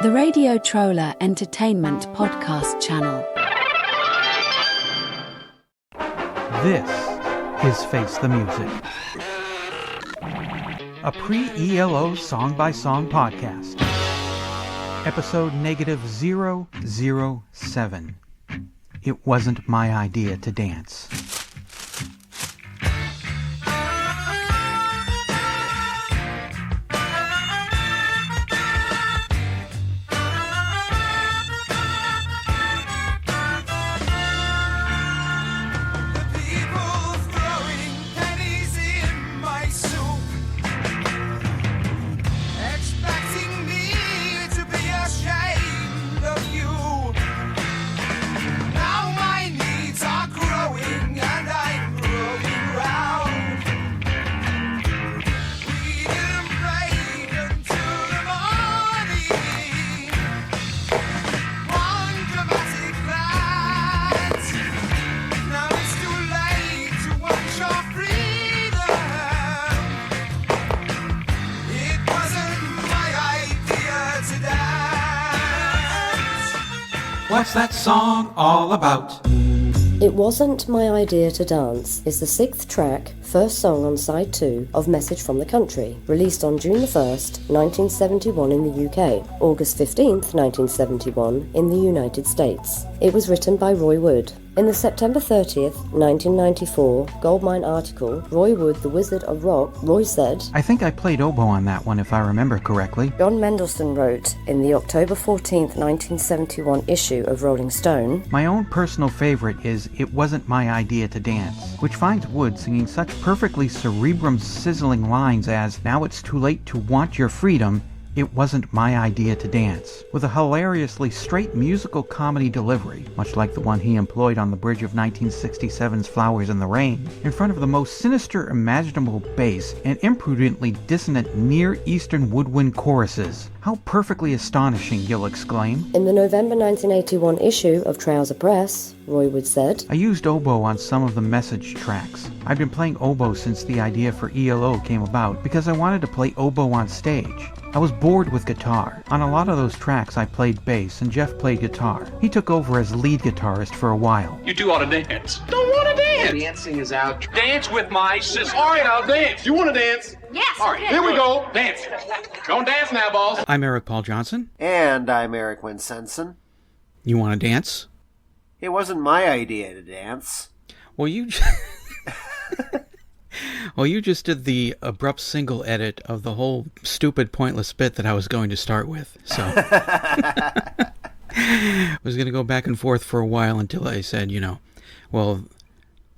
The Radio Troller Entertainment Podcast Channel. This is Face the Music, a pre-ELO song-by-song podcast. Episode -007. It wasn't my idea to dance. What's that song all about? It Wasn't My Idea to Dance is the sixth track, first song on side 2 of Message from the Country, released on June 1st, 1971 in the UK, August 15th, 1971 in the United States. It was written by Roy Wood. In the September 30th, 1994 Goldmine article, Roy Wood, the Wizard of Rock, Roy said, I think I played oboe on that one if I remember correctly. John Mendelsohn wrote in the October 14th, 1971 issue of Rolling Stone, My own personal favorite is It Wasn't My Idea to Dance, which finds Wood singing such perfectly cerebrum-sizzling lines as, Now it's too late to want your freedom, it wasn't my idea to dance, with a hilariously straight musical comedy delivery, much like the one he employed on the bridge of 1967's Flowers in the Rain, in front of the most sinister imaginable bass and imprudently dissonant Near Eastern woodwind choruses. How perfectly astonishing, you'll exclaim. In the November 1981 issue of Trouser Press, Roy Wood said, I used oboe on some of the Message tracks. I've been playing oboe since the idea for ELO came about because I wanted to play oboe on stage. I was bored with guitar. On a lot of those tracks I played bass and Jeff played guitar. He took over as lead guitarist for a while. You two ought to dance. Don't want to dance. Dancing is out. Dance with my sister. All right, I'll dance. You want to dance? Yes. All right, here we go. Dance. Don't dance now, boss. I'm Eric Paul Johnson. And I'm Eric Winsenson. You want to dance? It wasn't my idea to dance. Well, you just did the abrupt single edit of the whole stupid, pointless bit that I was going to start with. So I was going to go back and forth for a while until I said, well,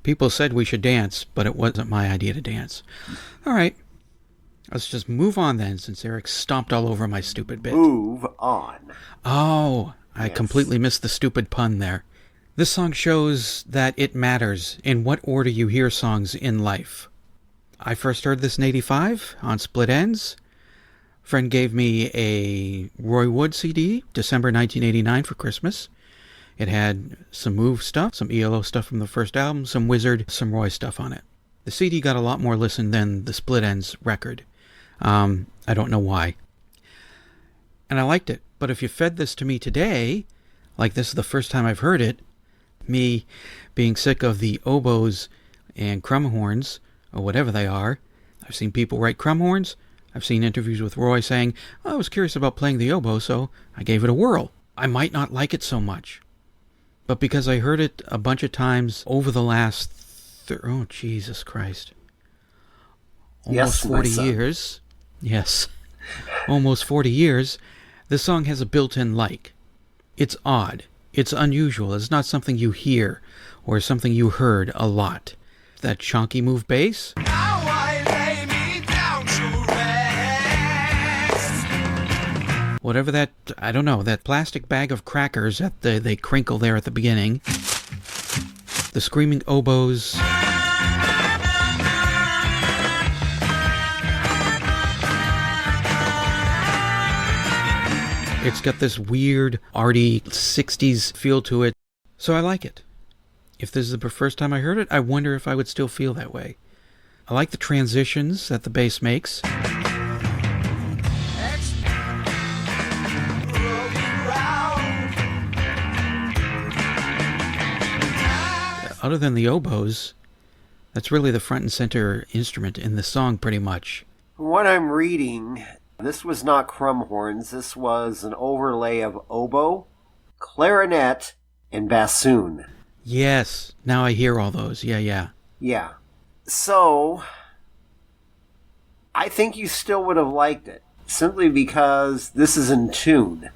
people said we should dance, but it wasn't my idea to dance. All right. Let's just move on then, since Eric stomped all over my stupid bit. Move on. Oh, I completely missed the stupid pun there. This song shows that it matters in what order you hear songs in life. I first heard this in '85 on Split Enz. A friend gave me a Roy Wood CD, December 1989 for Christmas. It had some Move stuff, some ELO stuff from the first album, some Wizard, some Roy stuff on it. The CD got a lot more listen than the Split Enz record. I don't know why. And I liked it. But if you fed this to me today, like this is the first time I've heard it, me being sick of the oboes and crumhorns, or whatever they are. I've seen people write crumhorns. I've seen interviews with Roy saying, I was curious about playing the oboe, so I gave it a whirl. I might not like it so much. But because I heard it a bunch of times over the last, oh, Jesus Christ. Almost 40 years. Yes. Almost 40 years. This song has a built-in like. It's odd. It's unusual. It's not something you hear or something you heard a lot. That chonky move bass. Now I lay me down to rest. Whatever that, I don't know, that plastic bag of crackers that they crinkle there at the beginning. The screaming oboes. It's got this weird, arty 60s feel to it. So I like it. If this is the first time I heard it, I wonder if I would still feel that way. I like the transitions that the bass makes. other than the oboes, that's really the front and center instrument in the song pretty much. From what I'm reading, this was not crumb horns. This was an overlay of oboe, clarinet, and bassoon. Yes, now I hear all those. Yeah. Yeah. So, I think you still would have liked it, simply because this is in tune.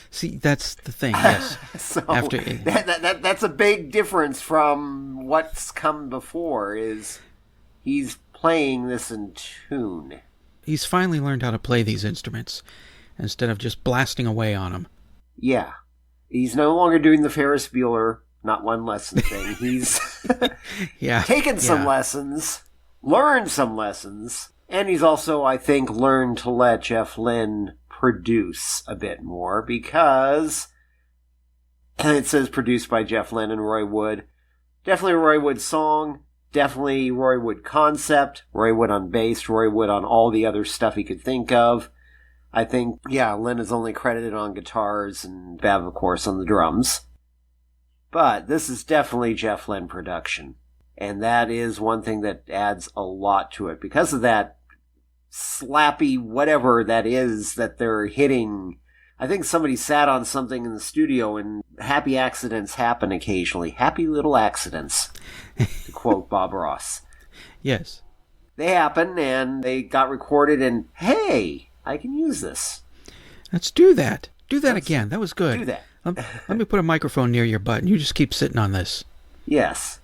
See, that's the thing, yes. So, After that's a big difference from what's come before, is he's playing this in tune. He's finally learned how to play these instruments, instead of just blasting away on them. Yeah. He's no longer doing the Ferris Bueller, not one lesson thing. He's taken some lessons, learned some lessons, and he's also, I think, learned to let Jeff Lynne produce a bit more, because it says produced by Jeff Lynne and Roy Wood. Definitely a Roy Wood song, definitely Roy Wood concept, Roy Wood on bass, Roy Wood on all the other stuff he could think of. I think, Lynne is only credited on guitars and Bev, of course, on the drums. But this is definitely Jeff Lynne production. And that is one thing that adds a lot to it. Because of that slappy whatever that is that they're hitting. I think somebody sat on something in the studio and happy accidents happen occasionally. Happy little accidents, to quote Bob Ross. Yes. They happen and they got recorded and, hey, I can use this. Let's do that. Do that again. That was good. Do that. Let me put a microphone near your butt and you just keep sitting on this. Yes.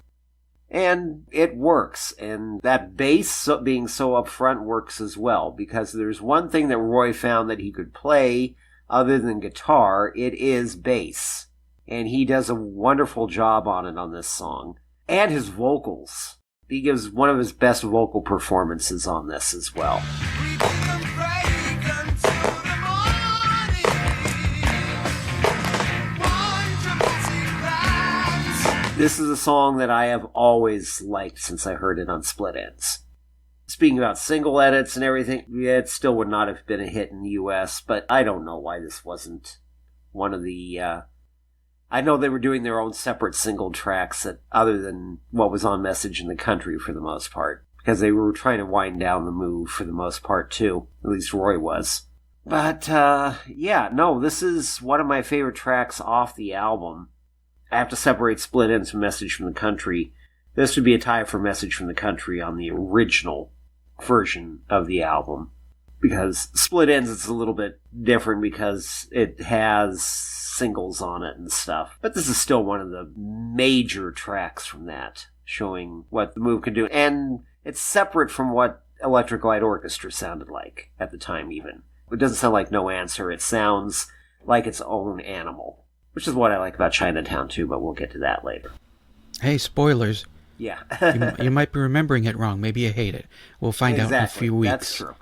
And it works. And that bass being so up front works as well. Because there's one thing that Roy found that he could play other than guitar. It is bass. And he does a wonderful job on it on this song. And his vocals. He gives one of his best vocal performances on this as well. We didn't break until the morning. Wonderful secrets. This is a song that I have always liked since I heard it on Split Enz. Speaking about single edits and everything, it still would not have been a hit in the US, but I don't know why this wasn't one of the... I know they were doing their own separate single tracks that, other than what was on Message in the Country for the most part, because they were trying to wind down the move for the most part too. At least Roy was. But, this is one of my favorite tracks off the album. I have to separate Split Enz from Message from the Country. This would be a tie for Message from the Country on the original version of the album. Because Split Enz is a little bit different because it has singles on it and stuff. But this is still one of the major tracks from that, showing what the move could do. And it's separate from what Electric Light Orchestra sounded like at the time even. It doesn't sound like No Answer. It sounds like its own animal. Which is what I like about Chinatown too, but we'll get to that later. Hey, spoilers. Yeah. you might be remembering it wrong. Maybe you hate it. We'll find out in a few weeks. That's true.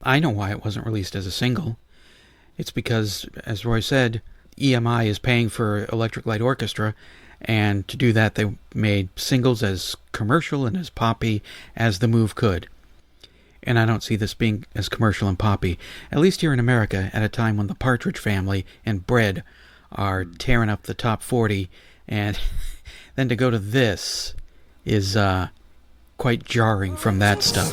I know why it wasn't released as a single. It's because, as Roy said, EMI is paying for Electric Light Orchestra, and to do that they made singles as commercial and as poppy as the move could. And I don't see this being as commercial and poppy, at least here in America, at a time when the Partridge Family and Bread are tearing up the top 40, and then to go to this is quite jarring from that stuff.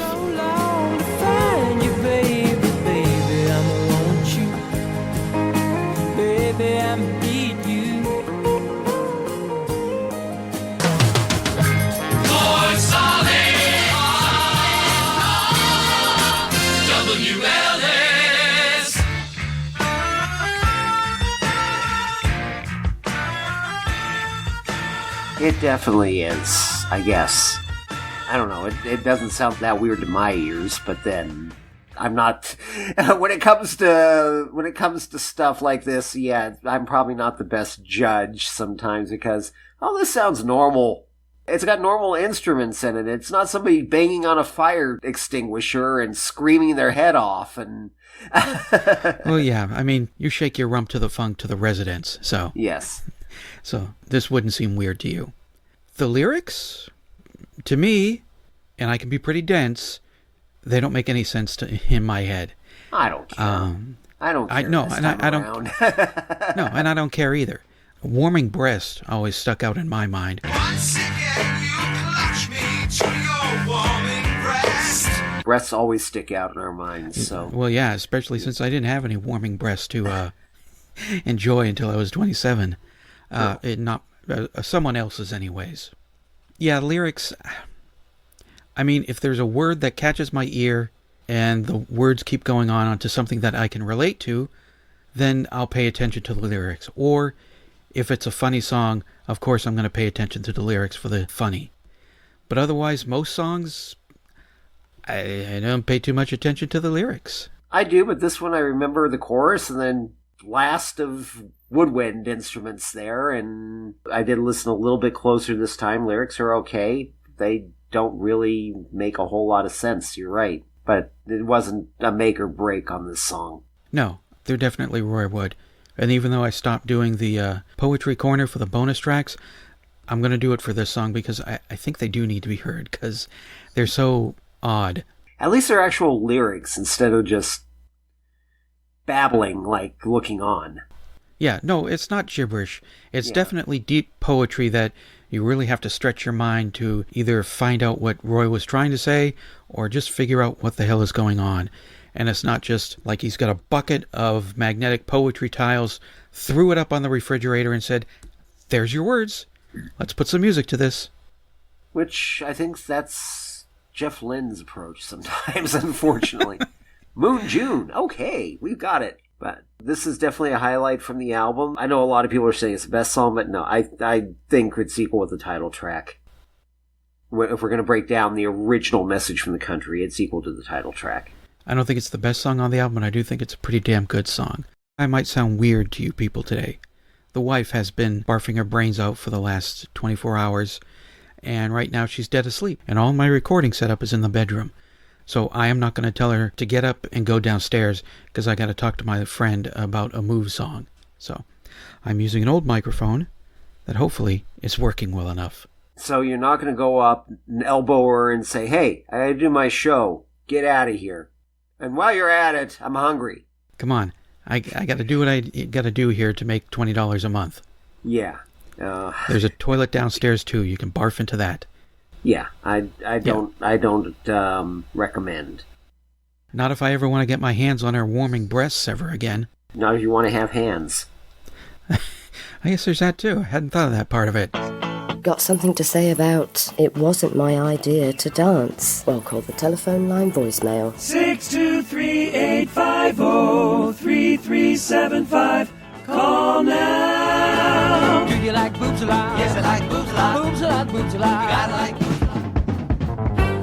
It definitely is, I guess. I don't know, it doesn't sound that weird to my ears, but then I'm not... when it comes to stuff like this, I'm probably not the best judge sometimes because, this sounds normal. It's got normal instruments in it. It's not somebody banging on a fire extinguisher and screaming their head off and... Well, yeah, I mean, you shake your rump to the funk to the Residents, so... Yes. So this wouldn't seem weird to you. The lyrics, to me, and I can be pretty dense, they don't make any sense in my head. I don't care. I don't care. No, and I don't. No, and I don't care either. Warming Breast always stuck out in my mind. Once again, you clutch me to your warming breast. Breasts always stick out in our minds, so... Well, yeah, especially since I didn't have any warming breasts to enjoy until I was 27. Someone else's anyways. Yeah, lyrics... I mean, if there's a word that catches my ear and the words keep going on onto something that I can relate to, then I'll pay attention to the lyrics. Or if it's a funny song, of course I'm going to pay attention to the lyrics for the funny. But otherwise, most songs, I don't pay too much attention to the lyrics. I do, but this one I remember the chorus and then blast of woodwind instruments there, and I did listen a little bit closer this time. Lyrics are okay. They don't really make a whole lot of sense, you're right. But it wasn't a make or break on this song. No, they're definitely Roy Wood. And even though I stopped doing the Poetry Corner for the bonus tracks, I'm going to do it for this song because I think they do need to be heard because they're so odd. At least they're actual lyrics instead of just babbling like looking on. Yeah, no, it's not gibberish. It's definitely deep poetry that you really have to stretch your mind to either find out what Roy was trying to say or just figure out what the hell is going on. And it's not just like he's got a bucket of magnetic poetry tiles, threw it up on the refrigerator and said, "There's your words. Let's put some music to this." Which I think that's Jeff Lynne's approach sometimes, unfortunately. Moon June, okay, we've got it. But this is definitely a highlight from the album. I know a lot of people are saying it's the best song, but no, I think it's equal with the title track. If we're going to break down the original Message from the Country, it's equal to the title track. I don't think it's the best song on the album, but I do think it's a pretty damn good song. I might sound weird to you people today. The wife has been barfing her brains out for the last 24 hours, and right now she's dead asleep, and all my recording setup is in the bedroom. So I am not going to tell her to get up and go downstairs because I got to talk to my friend about a Move song. So I'm using an old microphone that hopefully is working well enough. So you're not going to go up and elbow her and say, "Hey, I got to do my show. Get out of here. And while you're at it, I'm hungry." Come on. I got to do what I got to do here to make $20 a month. Yeah. There's a toilet downstairs too. You can barf into that. Yeah, I don't recommend. Not if I ever want to get my hands on her warming breasts ever again. Not if you want to have hands. I guess there's that too. I hadn't thought of that part of it. Got something to say about "It wasn't my idea to dance"? Well, call the telephone line voicemail. 623-850-3375. Call now. Do you like boobs a lot? Yes, I like boobs a lot. Boobs a lot, boobs a lot. You gotta like boobs.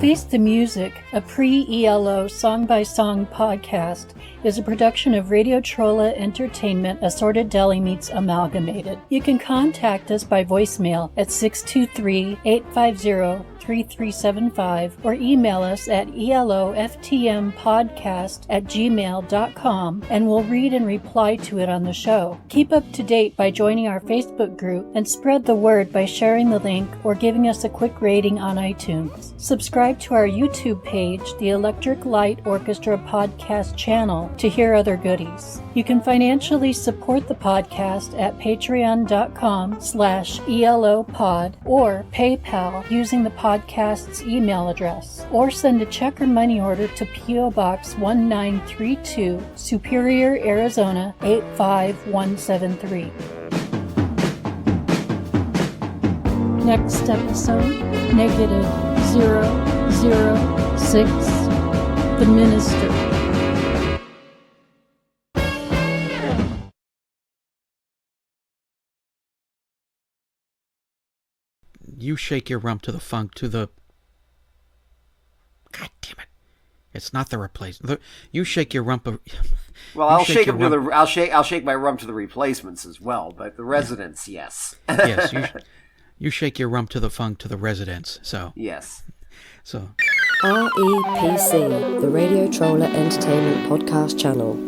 Face the Music, a pre-ELO song-by-song podcast, is a production of Radio Trolla Entertainment, Assorted Deli Meats Amalgamated. You can contact us by voicemail at 623-850-3375 or email us at eloftmpodcast@gmail.com and we'll read and reply to it on the show. Keep up to date by joining our Facebook group and spread the word by sharing the link or giving us a quick rating on iTunes. Subscribe to our YouTube page, the Electric Light Orchestra Podcast channel, to hear other goodies. You can financially support the podcast at patreon.com/ELOpod or PayPal using the podcast's email address, or send a check or money order to P.O. Box 1932, Superior, Arizona 85173. Next episode, -006, The Minister. You shake your rump to the funk to the... God damn it. It's not the replacement. You shake your rump... Well, I'll shake them to the... I'll shake my rump to the replacements as well, but the residents, yes. Yes, you shake your rump to the funk to the residents, so... Yes. So... REPC, the Radio Trolla Entertainment Podcast channel.